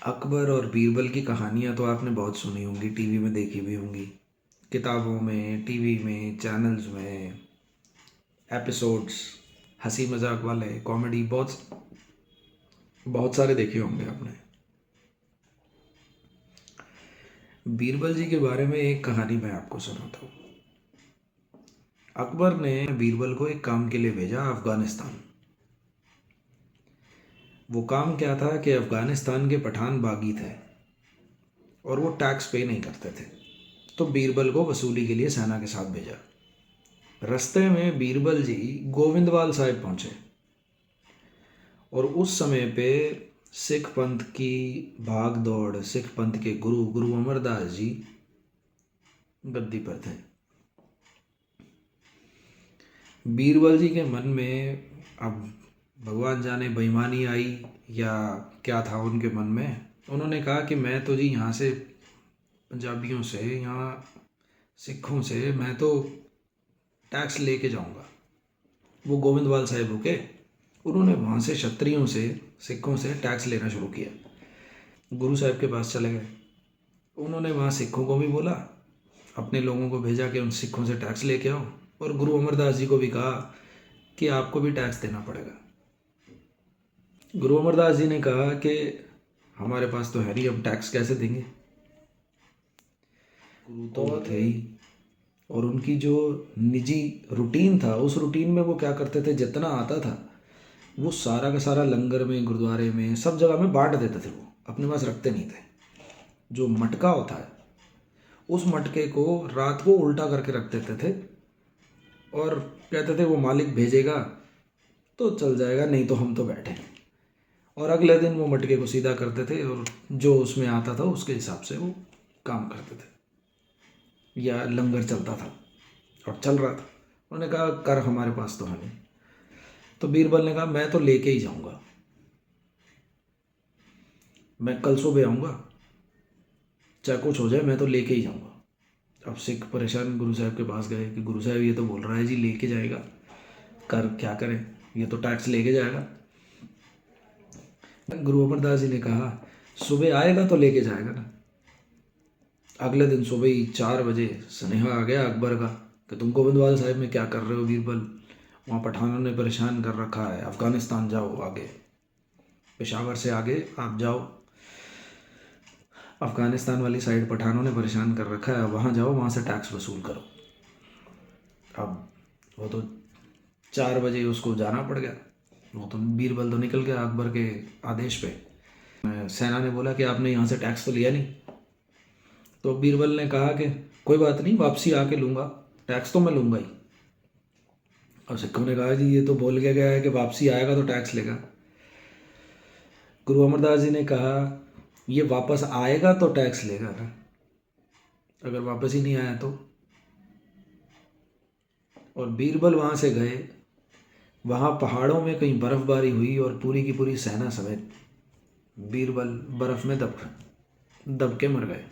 अकबर और बीरबल की कहानियाँ तो आपने बहुत सुनी होंगी, टीवी में देखी भी होंगी, किताबों में, टीवी में, चैनल्स में, एपिसोड्स, हंसी मजाक वाले, कॉमेडी, बहुत बहुत सारे देखे होंगे आपने। बीरबल जी के बारे में एक कहानी मैं आपको सुनाता हूँ। अकबर ने बीरबल को एक काम के लिए भेजा अफगानिस्तान। वो काम क्या था कि अफगानिस्तान के पठान बागी थे और वो टैक्स पे नहीं करते थे, तो बीरबल को वसूली के लिए सेना के साथ भेजा। रास्ते में बीरबल जी गोविंदवाल साहिब पहुंचे और उस समय पे सिख पंथ की भाग दौड़, सिख पंथ के गुरु गुरु अमरदास जी गद्दी पर थे। बीरबल जी के मन में अब भगवान जाने बेईमानी आई या क्या था उनके मन में, उन्होंने कहा कि मैं तो जी यहाँ से पंजाबियों से, यहाँ सिखों से मैं तो टैक्स लेके जाऊंगा। वो गोविंदवाल साहिब होके उन्होंने वहाँ से क्षत्रियों से, सिखों से टैक्स लेना शुरू किया। गुरु साहब के पास चले गए। उन्होंने वहाँ सिखों को भी बोला, अपने लोगों को भेजा कि उन सिखों से टैक्स लेके आओ, और गुरु अमरदास जी को भी कहा कि आपको भी टैक्स देना पड़ेगा। गुरु अमरदास जी ने कहा कि हमारे पास तो है नहीं, अब टैक्स कैसे देंगे। गुरु तो थे ही, और उनकी जो निजी रूटीन था, उस रूटीन में वो क्या करते थे, जितना आता था वो सारा का सारा लंगर में, गुरुद्वारे में, सब जगह में बांट देते थे। वो अपने पास रखते नहीं थे। जो मटका होता है, उस मटके को रात को उल्टा करके रख देते थे और कहते थे वो मालिक भेजेगा तो चल जाएगा, नहीं तो हम तो बैठे हैं। और अगले दिन वो मटके को सीधा करते थे और जो उसमें आता था उसके हिसाब से वो काम करते थे, या लंगर चलता था और चल रहा था। उन्होंने कहा कर हमारे पास तो है नहीं। तो बीरबल ने कहा मैं तो लेके ही जाऊंगा, मैं कल सुबह आऊँगा, चाहे कुछ हो जाए मैं तो लेके ही जाऊँगा। अब सिख परेशान गुरु साहब के पास गए कि गुरु साहब ये तो बोल रहा है जी लेके जाएगा, कर क्या करें, ये तो टैक्स लेके जाएगा। गुरु अमरदास जी ने कहा सुबह आएगा तो लेके जाएगा ना। अगले दिन सुबह ही 4 बजे स्नेहा आ गया अकबर का कि तुम गोविंदवाल साहिब में क्या कर रहे हो बीरबल, वहाँ पठानों ने परेशान कर रखा है, अफगानिस्तान जाओ आगे, पेशावर से आगे आप जाओ, अफगानिस्तान वाली साइड पठानों ने परेशान कर रखा है, वहाँ जाओ, वहाँ से टैक्स वसूल करो। अब वो तो 4 बजे उसको जाना पड़ गया। वो तो बीरबल तो निकल गया अकबर के आदेश पे। सेना ने बोला कि आपने यहाँ से टैक्स तो लिया नहीं। तो बीरबल ने कहा कि कोई बात नहीं, वापसी आके लूँगा, टैक्स तो मैं लूँगा ही। और सिखों ने कहा जी ये तो बोल के गया है कि वापसी आएगा तो टैक्स लेगा। गुरु अमरदास जी ने कहा ये वापस आएगा तो टैक्स लेगा ना, अगर वापस ही नहीं आया तो। और बीरबल वहाँ से गए, वहाँ पहाड़ों में कहीं बर्फबारी हुई और पूरी की पूरी सेना समेत बीरबल बर्फ में दब दब के मर गए।